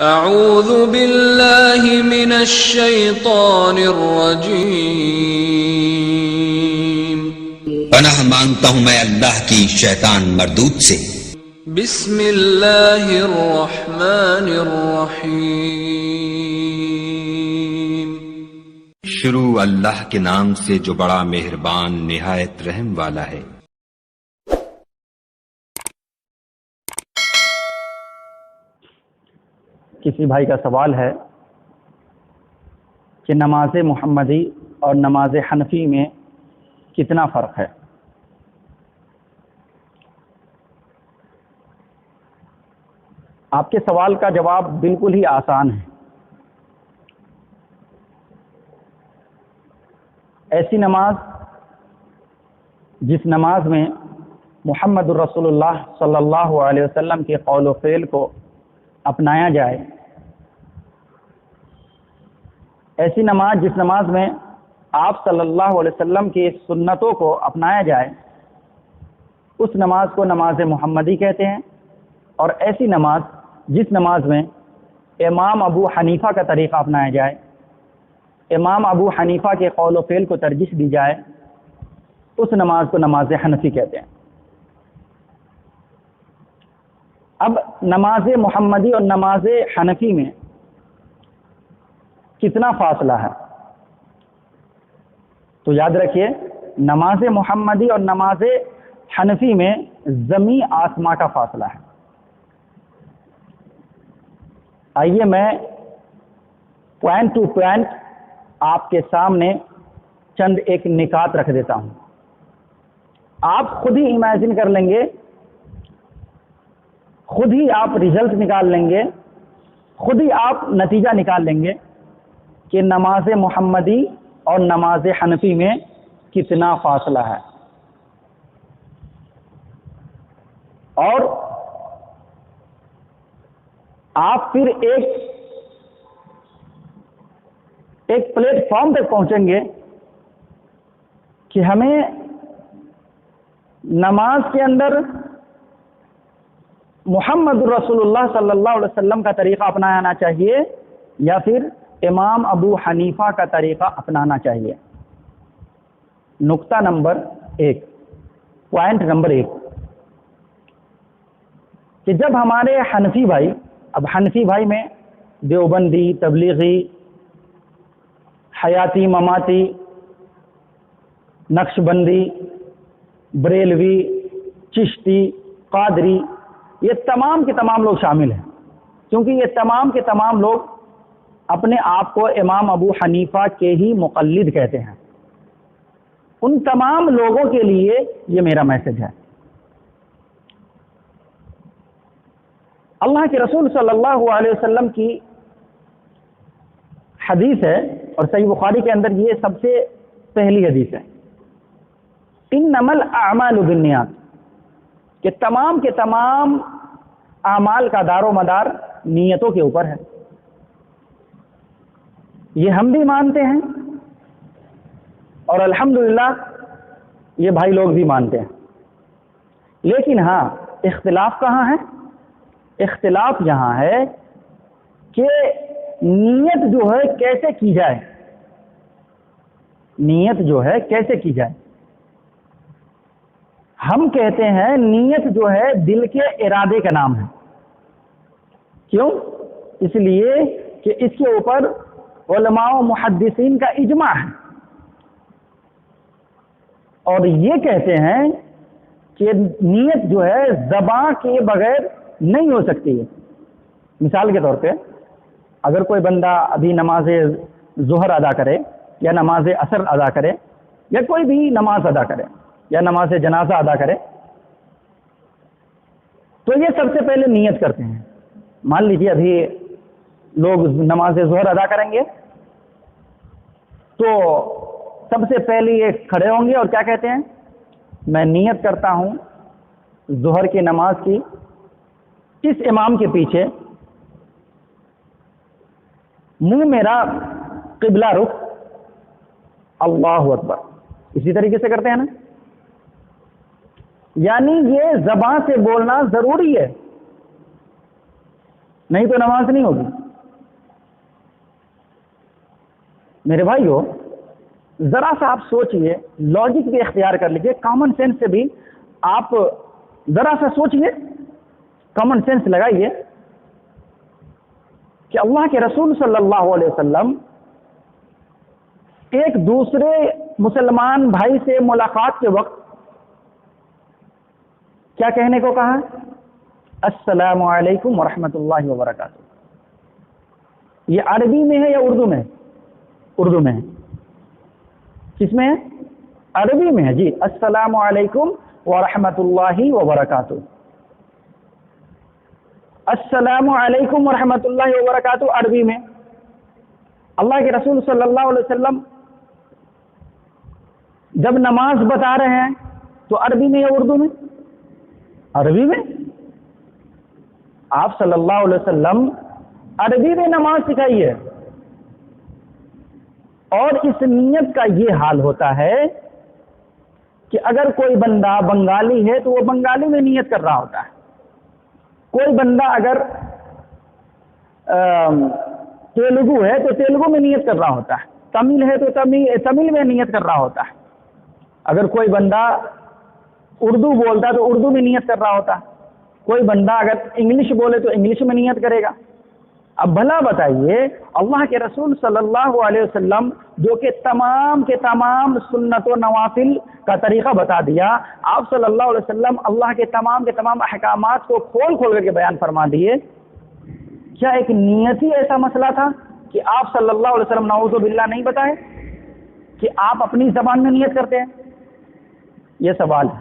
اعوذ باللہ من الشیطان الرجیم، پناہ مانگتا ہوں میں اللہ کی شیطان مردود سے۔ بسم اللہ الرحمن الرحیم، شروع اللہ کے نام سے جو بڑا مہربان نہایت رحم والا ہے۔ کسی بھائی کا سوال ہے کہ نماز محمدی اور نماز حنفی میں کتنا فرق ہے؟ آپ کے سوال کا جواب بالکل ہی آسان ہے۔ ایسی نماز جس نماز میں محمد الرسول اللہ صلی اللہ علیہ وسلم کے قول و فعل کو اپنایا جائے، ایسی نماز جس نماز میں آپ صلی اللہ علیہ وسلم کی سنتوں کو اپنایا جائے، اس نماز کو نماز محمدی کہتے ہیں۔ اور ایسی نماز جس نماز میں امام ابو حنیفہ کا طریقہ اپنایا جائے، امام ابو حنیفہ کے قول و فعل کو ترجیح دی جائے، اس نماز کو نماز حنفی کہتے ہیں۔ اب نماز محمدی اور نماز حنفی میں کتنا فاصلہ ہے؟ تو یاد رکھیے، نماز محمدی اور نماز حنفی میں زمین آسمان کا فاصلہ ہے۔ آئیے میں پوائنٹ ٹو پوائنٹ آپ کے سامنے چند ایک نکات رکھ دیتا ہوں، آپ خود ہی امیجن کر لیں گے، خود ہی آپ رزلٹ نکال لیں گے، خود ہی آپ نتیجہ نکال لیں گے کہ نماز محمدی اور نماز حنفی میں کتنا فاصلہ ہے۔ اور آپ پھر ایک پلیٹ فارم تک پہنچیں گے کہ ہمیں نماز کے اندر محمد رسول اللہ صلی اللہ علیہ وسلم کا طریقہ اپنانا چاہیے یا پھر امام ابو حنیفہ کا طریقہ اپنانا چاہیے۔ نقطہ نمبر 1، پوائنٹ نمبر 1، کہ جب ہمارے حنفی بھائی، اب حنفی بھائی میں دیوبندی، تبلیغی، حیاتی مماتی، نقشبندی، بریلوی، چشتی، قادری، یہ تمام کے تمام لوگ شامل ہیں، کیونکہ یہ تمام کے تمام لوگ اپنے آپ کو امام ابو حنیفہ کے ہی مقلد کہتے ہیں۔ ان تمام لوگوں کے لیے یہ میرا میسج ہے۔ اللہ کے رسول صلی اللہ علیہ وسلم کی حدیث ہے، اور صحیح بخاری کے اندر یہ سب سے پہلی حدیث ہے، انما الاعمال بالنیات، کہ تمام کے تمام اعمال کا دار و مدار نیتوں کے اوپر ہے۔ یہ ہم بھی مانتے ہیں اور الحمدللہ یہ بھائی لوگ بھی مانتے ہیں، لیکن ہاں اختلاف کہاں ہے؟ اختلاف یہاں ہے کہ نیت جو ہے کیسے کی جائے، نیت جو ہے کیسے کی جائے۔ ہم کہتے ہیں نیت جو ہے دل کے ارادے کا نام ہے۔ کیوں؟ اس لیے کہ اس کے اوپر علماء و محدثین کا اجماع ہے، اور یہ کہتے ہیں کہ نیت جو ہے زبان کے بغیر نہیں ہو سکتی ہے۔ مثال کے طور پہ اگر کوئی بندہ ابھی نماز ظہر ادا کرے یا نماز عصر ادا کرے یا کوئی بھی نماز ادا کرے یا نماز جنازہ ادا کرے، تو یہ سب سے پہلے نیت کرتے ہیں۔ مان لیجیے ابھی لوگ نماز ظہر ادا کریں گے تو سب سے پہلے یہ کھڑے ہوں گے اور کیا کہتے ہیں؟ میں نیت کرتا ہوں ظہر کی نماز کی، اس امام کے پیچھے منہ میرا قبلہ رخ، اللہ اکبر، اسی طریقے سے کرتے ہیں نا۔ یعنی یہ زبان سے بولنا ضروری ہے، نہیں تو نماز نہیں ہوگی۔ میرے بھائیو ذرا سا آپ سوچئے، لاجک بھی اختیار کر لیجئے، کامن سینس سے بھی آپ ذرا سا سوچئے، کامن سینس لگائیے کہ اللہ کے رسول صلی اللہ علیہ وسلم ایک دوسرے مسلمان بھائی سے ملاقات کے وقت کیا کہنے کو کہا؟ السلام علیکم ورحمۃ اللہ وبرکاتہ۔ یہ عربی میں ہے یا اردو میں؟ اردو میں ہے۔ کس میں ہے؟ عربی میں ہے جی، السلام علیکم ورحمۃ اللہ وبرکاتہ۔ السلام علیکم ورحمۃ اللہ وبرکاتہ عربی میں۔ اللہ کے رسول صلی اللہ علیہ وسلم جب نماز بتا رہے ہیں تو عربی میں یا اردو میں؟ عربی میں۔ آپ صلی اللہ علیہ وسلم عربی میں نماز سکھائی ہے، اور اس نیت کا یہ حال ہوتا ہے کہ اگر کوئی بندہ بنگالی ہے تو وہ بنگالی میں نیت کر رہا ہوتا ہے، کوئی بندہ اگر تیلگو ہے تو تیلگو میں نیت کر رہا ہوتا ہے، تمل ہے تو تمل میں نیت کر رہا ہوتا ہے، اگر کوئی بندہ اردو بولتا ہے تو اردو میں نیت کر رہا ہوتا ہے، کوئی بندہ اگر انگلش بولے تو انگلش میں نیت کرے گا۔ اب بھلا بتائیے اللہ کے رسول صلی اللہ علیہ وسلم جو کہ تمام کے تمام سنت و نوافل کا طریقہ بتا دیا، آپ صلی اللہ علیہ وسلم اللہ کے تمام احکامات کو کھول کر کے بیان فرما دیے، کیا ایک نیت ہی ایسا مسئلہ تھا کہ آپ صلی اللہ علیہ وسلم نعوذ باللہ نہیں بتائے کہ آپ اپنی زبان میں نیت کرتے ہیں؟ یہ سوال ہے۔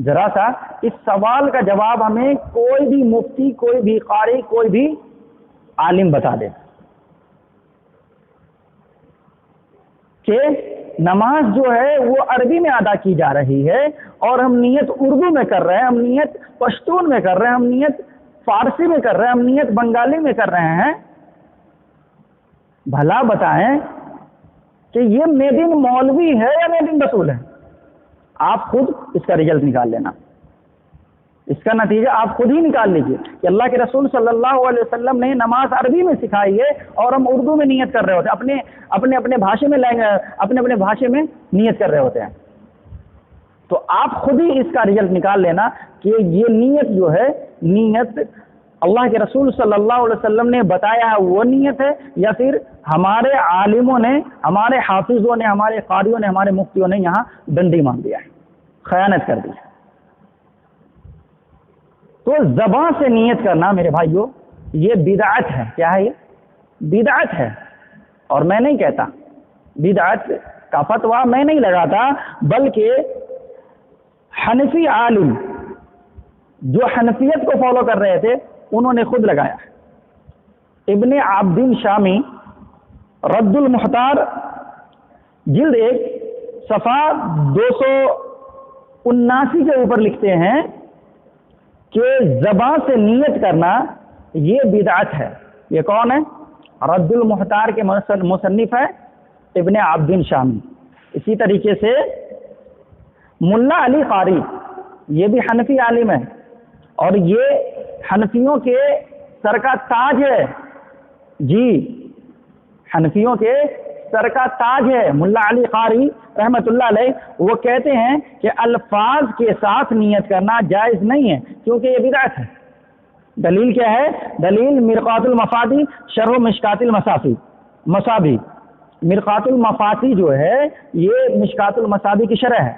ذرا سا اس سوال کا جواب ہمیں کوئی بھی مفتی، کوئی بھی قاری، کوئی بھی عالم بتا دے کہ نماز جو ہے وہ عربی میں ادا کی جا رہی ہے اور ہم نیت اردو میں کر رہے ہیں، ہم نیت پشتون میں کر رہے ہیں، ہم نیت فارسی میں کر رہے ہیں، ہم نیت بنگالی میں کر رہے ہیں۔ بھلا بتائیں کہ یہ میڈ ان مولوی ہے یا میڈ ان رسول ہے؟ آپ خود اس کا رزلٹ نکال لینا، اس کا نتیجہ آپ خود ہی نکال لیجئے کہ اللہ کے رسول صلی اللہ علیہ وسلم نے نماز عربی میں سکھائی ہے اور ہم اردو میں نیت کر رہے ہوتے ہیں، اپنے بھاشے میں نیت کر رہے ہوتے ہیں۔ تو آپ خود ہی اس کا رزلٹ نکال لینا کہ یہ نیت جو ہے، نیت اللہ کے رسول صلی اللہ علیہ وسلم نے بتایا ہے وہ نیت ہے، یا پھر ہمارے عالموں نے، ہمارے حافظوں نے، ہمارے قاریوں نے، ہمارے مفتیوں نے یہاں ڈنڈی مان دیا ہے، خیانت کر دی ہے۔ تو زبان سے نیت کرنا میرے بھائیوں یہ بدعت ہے۔ کیا ہے؟ یہ بدعت ہے، اور میں نہیں کہتا، بدعت کا فتویٰ میں نہیں لگاتا، بلکہ حنفی عالم جو حنفیت کو فالو کر رہے تھے انہوں نے خود لگایا۔ ابن عابدین شامی رد المحتار جلد 1 صفحہ 279 کے اوپر لکھتے ہیں کہ زبان سے نیت کرنا یہ بدعت ہے۔ یہ کون ہے؟ رد المحتار کے مصنف ہے ابن عابدین شامی۔ اسی طریقے سے ملا علی قاری، یہ بھی حنفی عالم ہے، اور یہ حنفیوں کے سر کا تاج ہے، جی حنفیوں کے سر کا تاج ہے ملا علی قاری رحمۃ اللہ علیہ۔ وہ کہتے ہیں کہ الفاظ کے ساتھ نیت کرنا جائز نہیں ہے کیونکہ یہ بدعت ہے۔ دلیل کیا ہے؟ دلیل مرقات المفادی شرح مشکات المصابی۔ مرقات المفادی جو ہے یہ مشکات المصابی کی شرح ہے،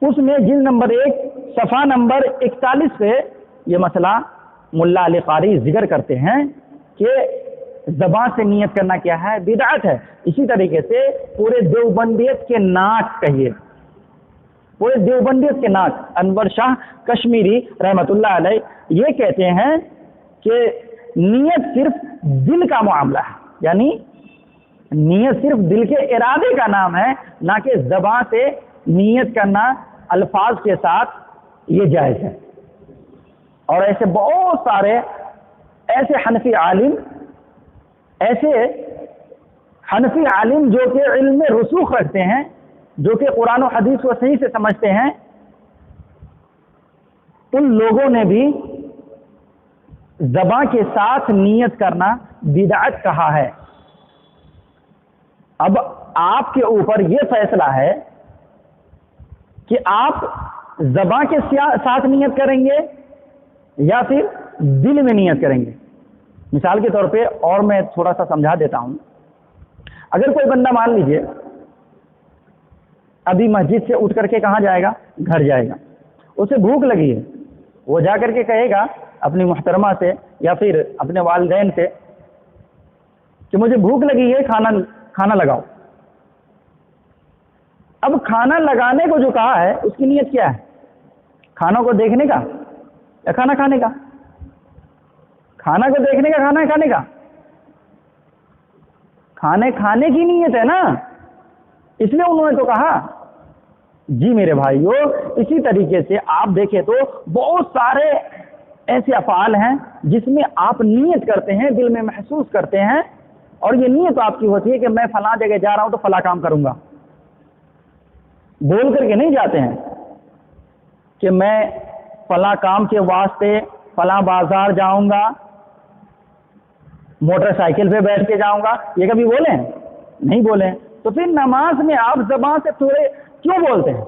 اس میں جلد نمبر 1 صفحہ نمبر 41 پہ یہ مسئلہ ملا علی قاری ذکر کرتے ہیں کہ زبان سے نیت کرنا کیا ہے؟ بدعت ہے۔ اسی طریقے سے پورے دیوبندیت کے ناک کہیے، پورے دیوبندیت کے ناک انور شاہ کشمیری رحمۃ اللہ علیہ یہ کہتے ہیں کہ نیت صرف دل کا معاملہ ہے، یعنی نیت صرف دل کے ارادے کا نام ہے، نہ کہ زبان سے نیت کرنا الفاظ کے ساتھ یہ جائز ہے۔ اور ایسے بہت سارے ایسے حنفی عالم جو کہ علم میں رسوخ رکھتے ہیں، جو کہ قرآن و حدیث کو صحیح سے سمجھتے ہیں، ان لوگوں نے بھی زبان کے ساتھ نیت کرنا بدعت کہا ہے۔ اب آپ کے اوپر یہ فیصلہ ہے کہ آپ زبان کے ساتھ نیت کریں گے یا پھر دل میں نیت کریں گے۔ مثال کے طور پہ اور میں تھوڑا سا سمجھا دیتا ہوں۔ اگر کوئی بندہ مان لیجئے ابھی مسجد سے اٹھ کر کے کہاں جائے گا؟ گھر جائے گا، اسے بھوک لگی ہے، وہ جا کر کے کہے گا اپنی محترمہ سے یا پھر اپنے والدین سے کہ مجھے بھوک لگی ہے، کھانا لگاؤ۔ اب کھانا لگانے کو جو کہا ہے اس کی نیت کیا ہے؟ کھانا کو دیکھنے کا یا کھانا کھانے کا؟ کھانا کو دیکھنے کا، کھانا کھانے کا؟ کھانے کھانے کی نیت ہے نا، اس لیے انہوں نے تو کہا۔ جی میرے بھائیو، اسی طریقے سے آپ دیکھیں تو بہت سارے ایسے افعال ہیں جس میں آپ نیت کرتے ہیں، دل میں محسوس کرتے ہیں، اور یہ نیت آپ کی ہوتی ہے کہ میں فلاں جگہ جا رہا ہوں تو فلاں کام کروں گا۔ بول کر کے نہیں جاتے ہیں کہ میں فلاں کام کے واسطے فلاں بازار جاؤں گا، موٹر سائیکل پہ بیٹھ کے جاؤں گا، یہ کبھی بولے ہیں؟ نہیں بولے ہیں۔ تو پھر نماز میں آپ زبان سے تھوڑے کیوں بولتے ہیں؟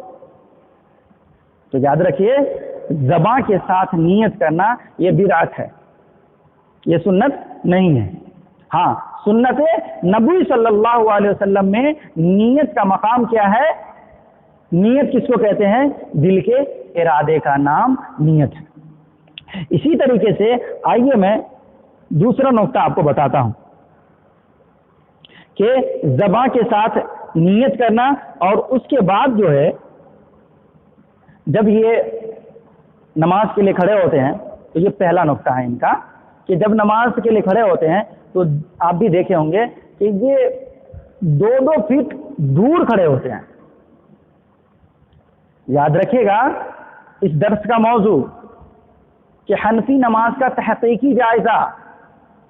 تو یاد رکھیے، زبان کے ساتھ نیت کرنا یہ بدعت ہے، یہ سنت نہیں ہے۔ ہاں، سنت نبی صلی اللہ علیہ وسلم میں نیت کا مقام کیا ہے؟ نیت کس کو کہتے ہیں؟ دل کے ارادے کا نام نیت ہے۔ اسی طریقے سے آئیے میں دوسرا نقطہ آپ کو بتاتا ہوں کہ زبان کے ساتھ نیت کرنا اور اس کے بعد جو ہے جب یہ نماز کے لیے کھڑے ہوتے ہیں تو یہ پہلا نقطہ ہے ان کا کہ جب نماز کے لیے کھڑے ہوتے ہیں تو آپ بھی دیکھے ہوں گے کہ یہ 2-2 فٹ دور کھڑے ہوتے ہیں۔ یاد رکھیے گا اس درس کا موضوع کہ حنفی نماز کا تحقیقی جائزہ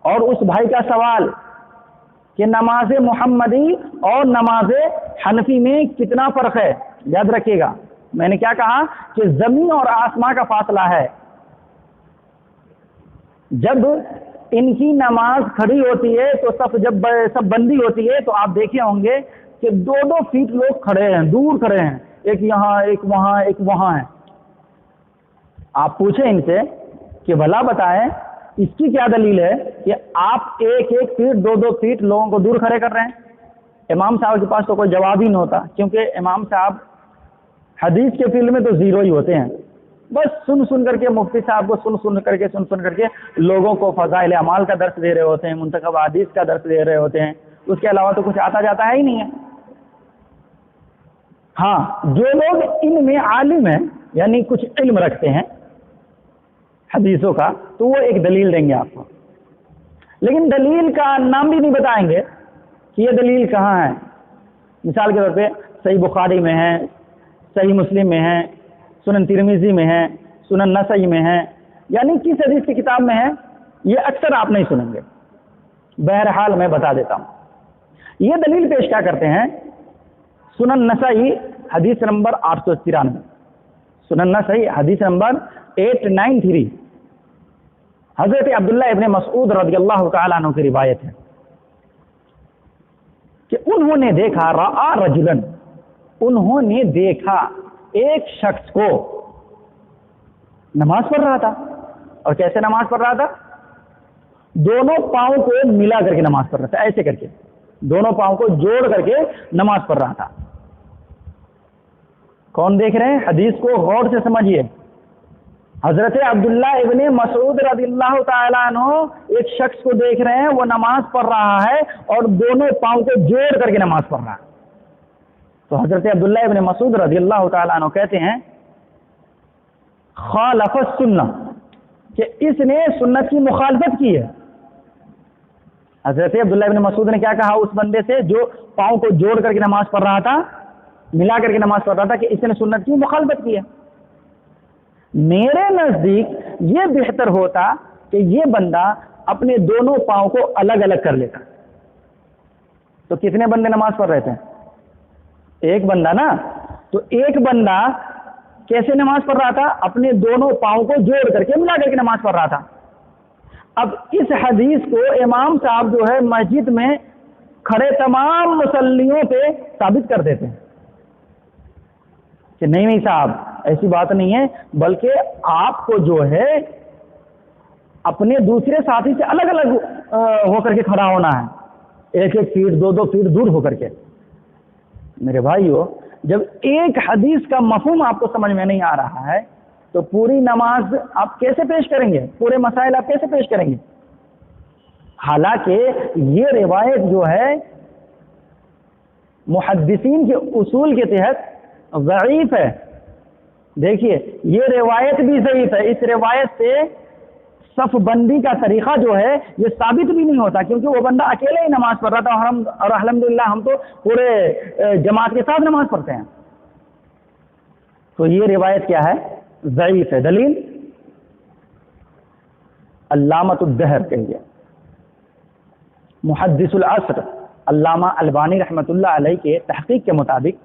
اور اس بھائی کا سوال کہ نماز محمدی اور نماز حنفی میں کتنا فرق ہے۔ یاد رکھیے گا میں نے کیا کہا کہ زمین اور آسمان کا فاصلہ ہے۔ جب ان کی نماز کھڑی ہوتی ہے تو سب بندی ہوتی ہے تو آپ دیکھے ہوں گے کہ 2-2 فٹ لوگ کھڑے ہیں، دور کھڑے ہیں، ایک یہاں ایک وہاں ایک وہاں ہے۔ آپ پوچھیں ان سے کہ بھلا بتائیں اس کی کیا دلیل ہے کہ آپ 1-1 فٹ 2-2 فٹ لوگوں کو دور کھڑے کر رہے ہیں؟ امام صاحب کے پاس تو کوئی جواب ہی نہیں ہوتا، کیونکہ امام صاحب حدیث کے فیلڈ میں تو زیرو ہی ہوتے ہیں۔ بس سن کر کے مفتی صاحب کو سن کر کے لوگوں کو فضائل اعمال کا درس دے رہے ہوتے ہیں، منتخب حدیث کا درس دے رہے ہوتے ہیں، اس کے علاوہ تو کچھ آتا جاتا ہے ہی نہیں ہے۔ ہاں، جو لوگ ان میں عالم ہیں یعنی کچھ علم رکھتے ہیں حدیثوں کا تو وہ ایک دلیل دیں گے آپ کو، لیکن دلیل کا نام بھی نہیں بتائیں گے کہ یہ دلیل کہاں ہے۔ مثال کے طور پہ صحیح بخاری میں ہے، صحیح مسلم میں ہے، سنن ترمذی میں ہے، سنن نسائی میں ہے، یعنی کس حدیث کی کتاب میں ہے یہ اکثر آپ نہیں سنیں گے۔ بہرحال میں بتا دیتا ہوں، یہ دلیل پیش کیا کرتے ہیں؟ سنن نسائی حدیث نمبر 893، سنن نسائی حدیث نمبر 893، حضرت عبداللہ ابن مسعود رضی اللہ تعالیٰ عنہ کی روایت ہے کہ انہوں نے دیکھا، رأى رجلا، انہوں نے دیکھا ایک شخص کو نماز پڑھ رہا تھا۔ اور کیسے نماز پڑھ رہا تھا؟ دونوں پاؤں کو ملا کر کے نماز پڑھ رہا تھا، ایسے کر کے دونوں پاؤں کو جوڑ کر کے نماز پڑھ رہا تھا۔ کون دیکھ رہے ہیں؟ حدیث کو غور سے سمجھیے۔ حضرت عبداللہ ابن مسعود رضی اللہ تعالیٰ عنہ ایک شخص کو دیکھ رہے ہیں، وہ نماز پڑھ رہا ہے اور دونوں پاؤں کو جوڑ کر کے نماز پڑھ رہا ہے۔ تو حضرت عبداللہ ابن مسعود رضی اللہ تعالیٰ عنہ کہتے ہیں خالف السنہ، کہ اس نے سنت کی مخالفت کی ہے۔ حضرت عبداللہ ابن مسعود نے کیا کہا اس بندے سے جو پاؤں کو جوڑ کر کے نماز پڑھ رہا تھا، ملا کر کے نماز پڑھ رہا تھا، کہ اس نے سنت کی مخالفت کی ہے۔ میرے نزدیک یہ بہتر ہوتا کہ یہ بندہ اپنے دونوں پاؤں کو الگ الگ کر لیتا۔ تو کتنے بندے نماز پڑھ رہے تھے؟ ایک بندہ نا۔ تو ایک بندہ کیسے نماز پڑھ رہا تھا؟ اپنے دونوں پاؤں کو جوڑ کر کے ملا کر کے نماز پڑھ رہا تھا۔ اب اس حدیث کو امام صاحب جو ہے مسجد میں کھڑے تمام مصلیوں پہ ثابت کر دیتے ہیں کہ نہیں صاحب ایسی بات نہیں ہے، بلکہ آپ کو جو ہے اپنے دوسرے ساتھی سے الگ الگ ہو کر کے کھڑا ہونا ہے، 1-1 فیٹ 2-2 فیٹ دور ہو کر کے۔ میرے بھائیو، جب ایک حدیث کا مفہوم آپ کو سمجھ میں نہیں آ رہا ہے تو پوری نماز آپ کیسے پیش کریں گے؟ پورے مسائل آپ کیسے پیش کریں گے؟ حالانکہ یہ روایت جو ہے محدثین کے اصول کے تحت ضعیف ہے۔ دیکھیے یہ روایت بھی ضعیف ہے، اس روایت سے صف بندی کا طریقہ جو ہے یہ ثابت بھی نہیں ہوتا، کیونکہ وہ بندہ اکیلے ہی نماز پڑھ رہا تھا اور الحمدللہ ہم تو پورے جماعت کے ساتھ نماز پڑھتے ہیں۔ تو یہ روایت کیا ہے؟ ضعیف ہے۔ دلیل علامۃ الدہر کہیے، محدث العصر علامہ البانی رحمۃ اللہ علیہ کے تحقیق کے مطابق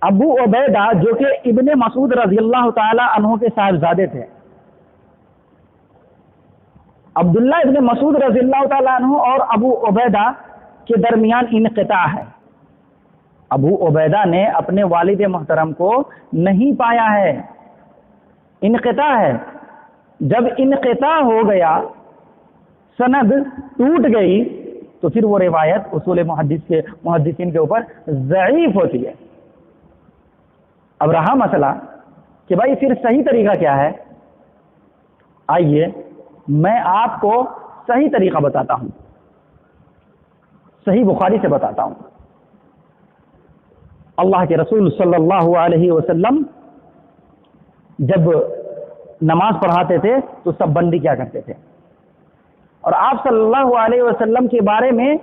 ابو عبیدہ جو کہ ابن مسعود رضی اللہ تعالی عنہ کے صاحبزادے تھے، عبداللہ ابن مسعود رضی اللہ تعالیٰ عنہ اور ابو عبیدہ کے درمیان انقطاع ہے۔ ابو عبیدہ نے اپنے والد محترم کو نہیں پایا ہے، انقطاع ہے۔ جب انقطاع ہو گیا، سند ٹوٹ گئی، تو پھر وہ روایت اصول محدثین کے اوپر ضعیف ہوتی ہے۔ اب رہا مسئلہ کہ بھائی پھر صحیح طریقہ کیا ہے؟ آئیے میں آپ کو صحیح طریقہ بتاتا ہوں، صحیح بخاری سے بتاتا ہوں۔ اللہ کے رسول صلی اللہ علیہ وسلم جب نماز پڑھاتے تھے تو سب بندی کیا کرتے تھے، اور آپ صلی اللہ علیہ وسلم کے بارے میں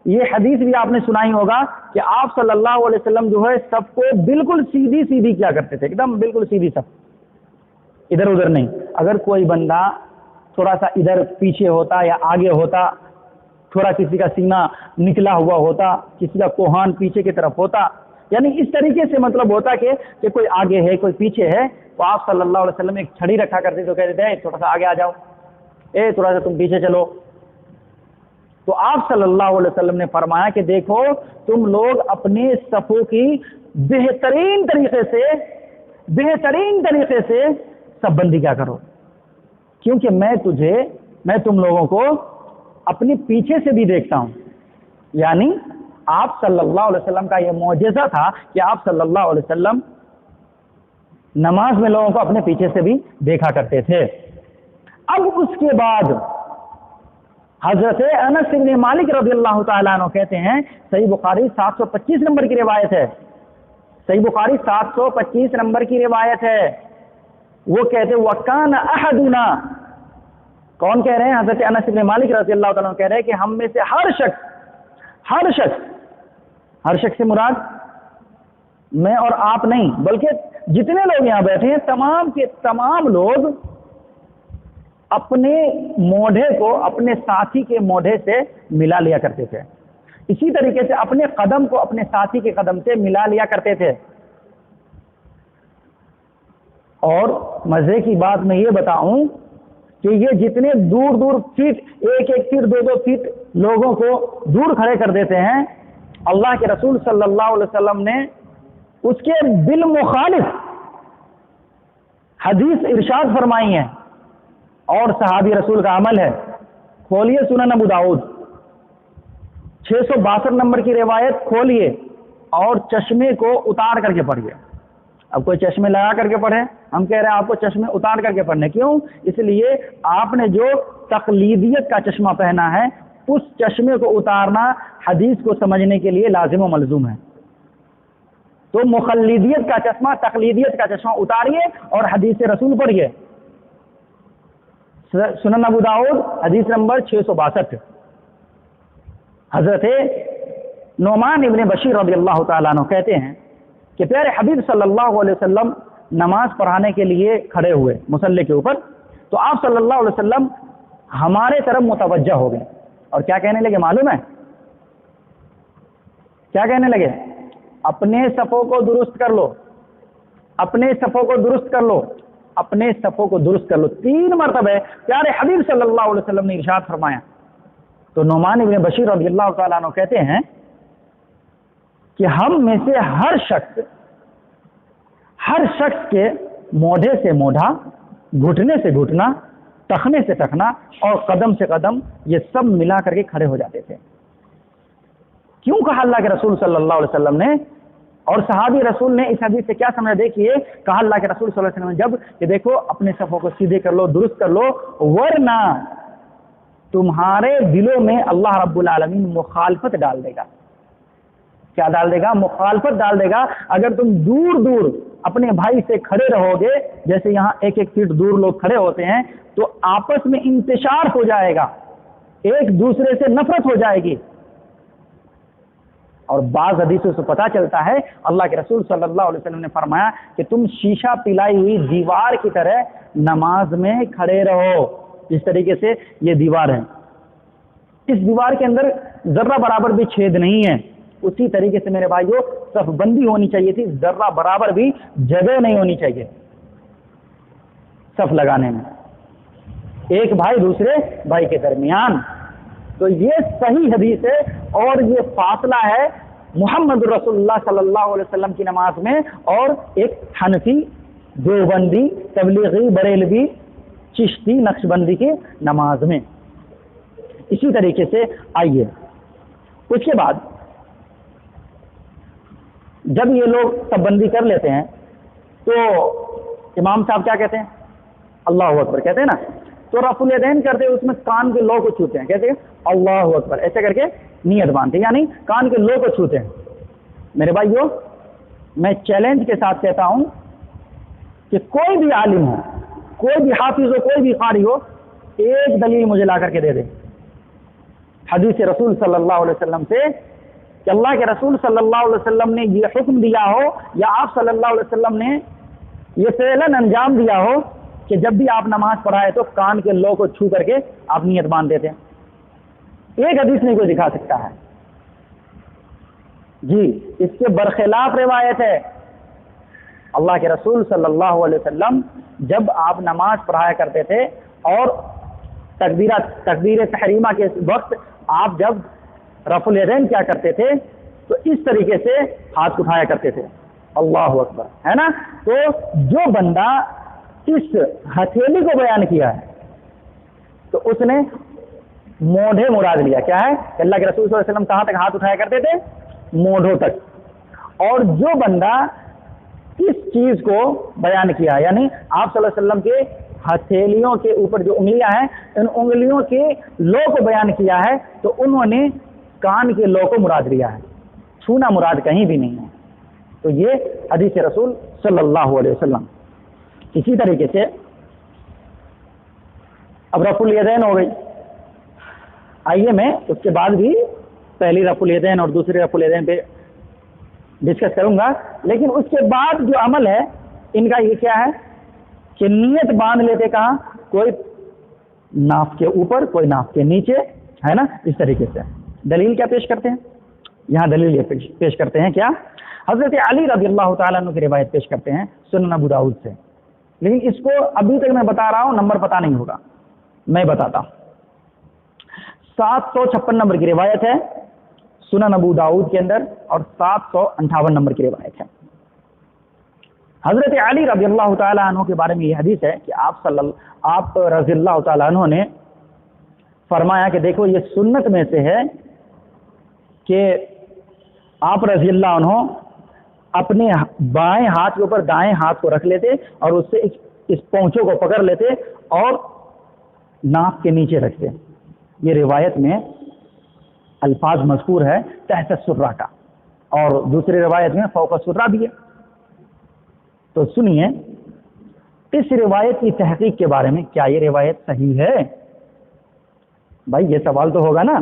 یہ حدیث بھی آپ نے سنا ہی ہوگا کہ آپ صلی اللہ علیہ وسلم جو ہے سب کو بالکل سیدھی سیدھی کیا کرتے تھے، ایک دم بالکل سیدھی، سب ادھر ادھر نہیں۔ اگر کوئی بندہ تھوڑا سا ادھر پیچھے ہوتا یا آگے ہوتا، تھوڑا کسی کا سینہ نکلا ہوا ہوتا، کسی کا کوہان پیچھے کی طرف ہوتا، یعنی اس طریقے سے مطلب ہوتا کہ کوئی آگے ہے کوئی پیچھے ہے، تو آپ صلی اللہ علیہ وسلم ایک چھڑی رکھا کرتے تو کہتے تھے تھوڑا سا آگے آ جاؤ، تھوڑا سا تم پیچھے چلو۔ تو آپ صلی اللہ علیہ وسلم نے فرمایا کہ دیکھو تم لوگ اپنے صفوں کی بہترین طریقے سے سب بندی کیا کرو، کیونکہ میں تم لوگوں کو اپنے پیچھے سے بھی دیکھتا ہوں۔ یعنی آپ صلی اللہ علیہ وسلم کا یہ معجزہ تھا کہ آپ صلی اللہ علیہ وسلم نماز میں لوگوں کو اپنے پیچھے سے بھی دیکھا کرتے تھے۔ اب اس کے بعد حضرت انس بن مالک رضی اللہ تعالیٰ عنہ کہتے ہیں، صحیح بخاری 725 نمبر کی روایت ہے، صحیح بخاری 725 نمبر کی روایت ہے، وہ کہتے وَكَانَ أَحَدُنَا، کون کہہ رہے ہیں؟ حضرت انس بن مالک رضی اللہ تعالیٰ عنہ کہہ رہے ہیں کہ ہم میں سے ہر شخص سے مراد میں اور آپ نہیں، بلکہ جتنے لوگ یہاں بیٹھے ہیں تمام کے تمام لوگ اپنے موڈھے کو اپنے ساتھی کے موڈھے سے ملا لیا کرتے تھے، اسی طریقے سے اپنے قدم کو اپنے ساتھی کے قدم سے ملا لیا کرتے تھے۔ اور مزے کی بات میں یہ بتاؤں کہ یہ جتنے دور دور فیٹ 1-1 فیٹ 2-2 فیٹ لوگوں کو دور کھڑے کر دیتے ہیں، اللہ کے رسول صلی اللہ علیہ وسلم نے اس کے بالمخالف حدیث ارشاد فرمائی ہے، اور صحابی رسول کا عمل ہے۔ کھولیے سنن ابو داؤد 662 نمبر کی روایت کھولیے اور چشمے کو اتار کر کے پڑھیے۔ اب کوئی چشمے لگا کر کے پڑھے، ہم کہہ رہے ہیں آپ کو چشمے اتار کر کے پڑھنے، کیوں؟ اس لیے آپ نے جو تقلیدیت کا چشمہ پہنا ہے اس چشمے کو اتارنا حدیث کو سمجھنے کے لیے لازم و ملزوم ہے۔ تو مقلدیت کا چشمہ، تقلیدیت کا چشمہ اتاریے اور حدیث رسول پڑھیے۔ سنن ابو داؤد حدیث نمبر 662، حضرت نعمان ابن بشیر رضی اللہ تعالیٰ عنہ کہتے ہیں کہ پیارے حبیب صلی اللہ علیہ وسلم نماز پڑھانے کے لیے کھڑے ہوئے مصلی کے اوپر، تو آپ صلی اللہ علیہ وسلم ہمارے طرف متوجہ ہو گئے اور کیا کہنے لگے معلوم ہے؟ کیا کہنے لگے؟ اپنے صفوں کو درست کر لو، اپنے صفوں کو درست کر لو۔ اپنے صفوں کو درست کر لو. 3 مرتبہ پیارے حبیب صلی اللہ علیہ وسلم نے ارشاد فرمایا. تو نعمان بن بشیر رضی اللہ تعالیٰ عنہ کہتے ہیں کہ ہم میں سے ہر شخص کے موڈھے سے موڈھا، گھٹنے سے گھٹنا، ٹخنے سے ٹخنا اور قدم سے قدم یہ سب ملا کر کے کھڑے ہو جاتے تھے. کیوں کہا اللہ کے رسول صلی اللہ علیہ وسلم نے؟ اور صحابی رسول نے اس حدیث سے کیا سمجھا؟ دیکھیے کہا اللہ کے رسول صلی اللہ علیہ وسلم نے جب کہ دیکھو اپنے صفوں کو سیدھے کر لو، درست کر لو، ورنہ تمہارے دلوں میں اللہ رب العالمین مخالفت ڈال دے گا. کیا ڈال دے گا؟ مخالفت ڈال دے گا. اگر تم دور دور اپنے بھائی سے کھڑے رہو گے، جیسے یہاں 1 فٹ دور لوگ کھڑے ہوتے ہیں، تو آپس میں انتشار ہو جائے گا، ایک دوسرے سے نفرت ہو جائے گی. اور بعض حدیثوں سے پتہ چلتا ہے اللہ کے رسول صلی اللہ علیہ وسلم نے فرمایا کہ تم شیشہ پلائی ہوئی دیوار کی طرح نماز میں کھڑے رہو. جس طریقے سے یہ دیوار ہے، اس دیوار کے اندر ذرہ برابر بھی چھید نہیں ہے، اسی طریقے سے میرے بھائیو صف بندی ہونی چاہیے تھی، ذرہ برابر بھی جگہ نہیں ہونی چاہیے صف لگانے میں، ایک بھائی دوسرے بھائی کے درمیان. تو یہ صحیح حدیث ہے اور یہ فاصلہ ہے محمد رسول اللہ صلی اللہ علیہ وسلم کی نماز میں اور ایک حنفی، دیوبندی، تبلیغی، بریلوی، چشتی، نقشبندی کی نماز میں. اسی طریقے سے آئیے اس کے بعد جب یہ لوگ صف بندی کر لیتے ہیں تو امام صاحب کیا کہتے ہیں؟ اللہ اکبر کہتے ہیں نا. تو رفع الیدین کرتے اس میں کان کے لو کو چھوتے ہیں، کہتے ہیں اللہ اکبر، ایسے کر کے نیت باندھتے ہیں، یعنی کان کے لو کو چھوتے ہیں. میرے بھائیو میں چیلنج کے ساتھ کہتا ہوں کہ کوئی بھی عالم ہو، کوئی بھی حافظ ہو، کوئی بھی قاری ہو، ایک دلیل مجھے لا کر کے دے دے حدیث رسول صلی اللہ علیہ وسلم سے کہ اللہ کے رسول صلی اللہ علیہ وسلم نے یہ حکم دیا ہو یا آپ صلی اللہ علیہ وسلم نے یہ فعلاً انجام دیا ہو کہ جب بھی آپ نماز پڑھائے تو کان کے لو کو چھو کر کے آپ نیت باندھ دیتے ہیں. ایک حدیث نہیں کوئی دکھا سکتا ہے. جی اس کے برخلاف روایت ہے. اللہ کے رسول صلی اللہ علیہ وسلم جب آپ نماز پڑھایا کرتے تھے اور تکبیر تحریمہ کے وقت آپ جب رفع الیدین کیا کرتے تھے تو اس طریقے سے ہاتھ اٹھایا کرتے تھے، اللہ اکبر، ہے نا. تو جو بندہ اس ہتھیلی کو بیان کیا ہے تو اس نے موڈھے مراد لیا. کیا ہے کہ اللہ کے رسول صلی اللہ علیہ وسلم کہاں تک ہاتھ اٹھایا کرتے تھے؟ موڈھوں تک. اور جو بندہ اس چیز کو بیان کیا ہے یعنی آپ صلی اللہ علیہ وسلم کے ہتھیلیوں کے اوپر جو انگلیاں ہیں ان انگلیوں کے لو کو بیان کیا ہے تو انہوں نے کان کے لو کو مراد لیا ہے، چھونا مراد کہیں بھی نہیں ہے. تو یہ حدیث رسول صلی اللہ علیہ وسلم. اسی طریقے سے اب رفع الیدین ہو گئی. آئیے میں اس کے بعد بھی پہلی رفع الیدین اور دوسری رفع الیدین پہ ڈسکس کروں گا، لیکن اس کے بعد جو عمل ہے ان کا یہ کیا ہے کہ نیت باندھ لیتے کہاں؟ کوئی ناف کے اوپر، کوئی ناف کے نیچے، ہے نا. اس طریقے سے دلیل کیا پیش کرتے ہیں؟ یہاں دلیل یہ پیش کرتے ہیں کیا؟ حضرت علی رضی اللہ تعالیٰ عنہ کی روایت پیش کرتے ہیں سنن ابو داؤد سے. لیکن اس کو ابھی تک میں بتا رہا ہوں، نمبر پتہ نہیں ہوگا، میں بتاتا ہوں. 756 نمبر کی روایت ہے سنن ابو داؤد کے اندر اور 758 نمبر کی روایت ہے. حضرت علی رضی اللہ تعالیٰ عنہ کے بارے میں یہ حدیث ہے کہ آپ رضی اللہ تعالیٰ عنہ نے فرمایا کہ دیکھو یہ سنت میں سے ہے کہ آپ رضی اللہ عنہ اپنے بائیں ہاتھ کے اوپر دائیں ہاتھ کو رکھ لیتے اور اس سے اس پونچھوں کو پکڑ لیتے اور ناک کے نیچے رکھتے. یہ روایت میں الفاظ مذکور ہے تحت السرہ کا، اور دوسری روایت میں فوق السرہ بھی ہے. تو سنیے اس روایت کی تحقیق کے بارے میں، کیا یہ روایت صحیح ہے؟ بھائی یہ سوال تو ہوگا نا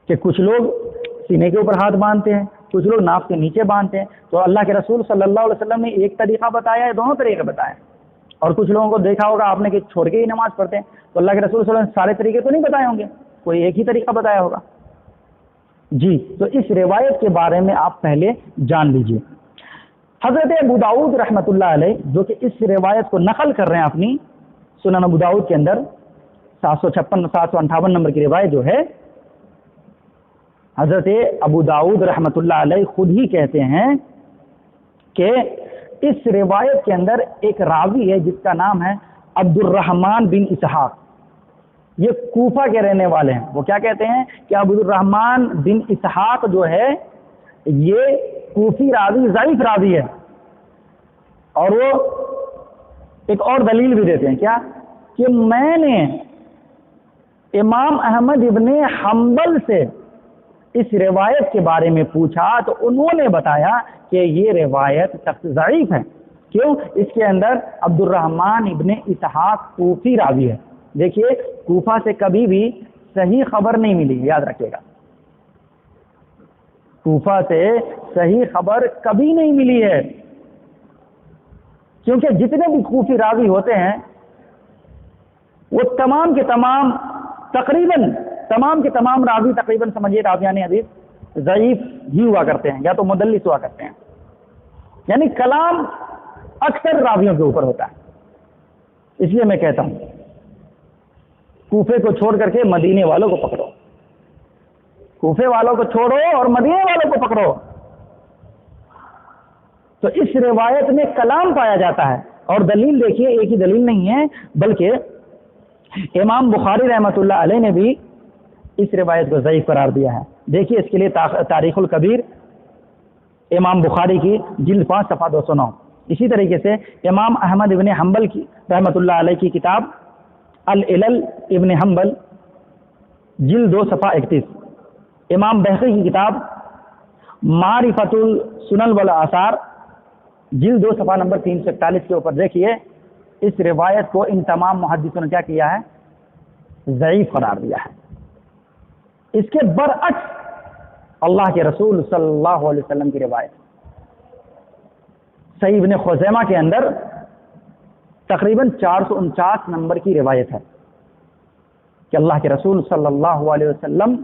کہ کچھ لوگ سینے کے اوپر ہاتھ باندھتے ہیں، کچھ لوگ ناف کے نیچے باندھتے ہیں. تو اللہ کے رسول صلی اللہ علیہ وسلم نے ایک طریقہ بتایا ہے، دونوں طریقے بتائے. اور کچھ لوگوں کو دیکھا ہوگا آپ نے کہ چھوڑ کے ہی نماز پڑھتے ہیں. تو اللہ کے رسول صلی اللہ علیہ وسلم سارے طریقے تو نہیں بتائے ہوں گے، کوئی ایک ہی طریقہ بتایا ہوگا. جی تو اس روایت کے بارے میں آپ پہلے جان لیجئے. حضرت ابو داؤد رحمۃ اللہ علیہ جو کہ اس روایت کو نقل کر رہے ہیں اپنی سنن ابو داؤد کے اندر 758 نمبر کی روایت جو ہے، حضرت ابو داؤد رحمۃ اللہ علیہ خود ہی کہتے ہیں کہ اس روایت کے اندر ایک راوی ہے جس کا نام ہے عبد الرحمن بن اسحاق، یہ کوفہ کے رہنے والے ہیں۔ وہ کیا کہتے ہیں کہ عبد الرحمن بن اسحاق جو ہے یہ کوفی راوی ضعیف راوی ہے، اور وہ ایک اور دلیل بھی دیتے ہیں کیا کہ میں نے امام احمد ابن حنبل سے اس روایت کے بارے میں پوچھا تو انہوں نے بتایا کہ یہ روایت سخت ضعیف ہے۔ کیوں؟ اس کے اندر عبد الرحمن ابن اسحاق کوفی راوی ہے۔ دیکھیے کوفہ سے کبھی بھی صحیح خبر نہیں ملی، یاد رکھیے گا، کوفہ سے صحیح خبر کبھی نہیں ملی ہے، کیونکہ جتنے بھی کوفی راوی ہوتے ہیں وہ تمام کے تمام راوی تقریباً سمجھیے راویان حدیث ضعیف ہی ہوا کرتے ہیں، یا تو مدلس ہوا کرتے ہیں، یعنی کلام اکثر راویوں کے اوپر ہوتا ہے۔ اس لیے میں کہتا ہوں کوفے کو چھوڑ کر کے مدینے والوں کو پکڑو، کوفے والوں کو چھوڑو اور مدینے والوں کو پکڑو، تو اس روایت میں کلام پایا جاتا ہے۔ اور دلیل دیکھیے، ایک ہی دلیل نہیں ہے بلکہ امام بخاری رحمۃ اللہ علیہ نے بھی اس روایت کو ضعیف قرار دیا ہے۔ دیکھیے اس کے لیے تاریخ الکبیر امام بخاری کی جلد 5 صفحہ 209، اسی طریقے سے امام احمد ابن حنبل کی رحمۃ اللہ علیہ کی کتاب العلل ابن حنبل جلد 2 صفحہ 31، امام بہقی کی کتاب معرفت السنن والآثار جلد 2 صفحہ نمبر 341 کے اوپر دیکھیے اس روایت کو ان تمام محدثوں نے کیا کیا ہے؟ ضعیف قرار دیا ہے۔ اس کے برعکس اللہ کے رسول صلی اللہ علیہ وسلم کی روایت صحیح ابن خزیمہ کے اندر تقریباً 449 نمبر کی روایت ہے کہ اللہ کے رسول صلی اللہ علیہ وسلم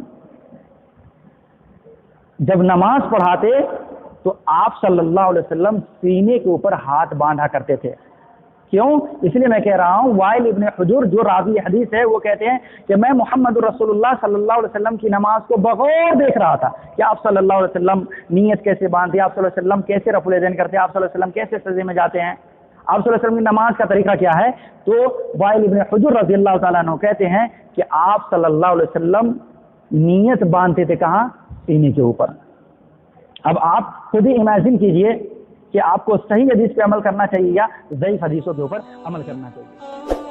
جب نماز پڑھاتے تو آپ صلی اللہ علیہ وسلم سینے کے اوپر ہاتھ باندھا کرتے تھے۔ کیوں؟ اس لیے میں کہہ رہا ہوں وائل ابن حجر جو راوی حدیث ہے وہ کہتے ہیں کہ میں محمد رسول اللہ صلی اللہ علیہ وسلم کی نماز کو بغور دیکھ رہا تھا کہ آپ صلی اللہ علیہ وسلم نیت کیسے باندھتے، آپ صلی اللہ علیہ وسلم کیسے رفع الیدین کرتے، آپ صلی اللہ علیہ وسلم کیسے سجدے میں جاتے ہیں، آپ صلی اللہ علیہ وسلم کی نماز کا طریقہ کیا ہے۔ تو وائل ابن حجر رضی اللہ تعالیٰ عنہ کہتے ہیں کہ آپ صلی اللہ علیہ وسلم نیت باندھتے تھے کہاں؟ سینے کے اوپر۔ اب آپ خود ہی امیجن کیجئے کہ آپ کو صحیح حدیث پہ عمل کرنا چاہیے یا ضعیف حدیثوں کے اوپر عمل کرنا چاہیے۔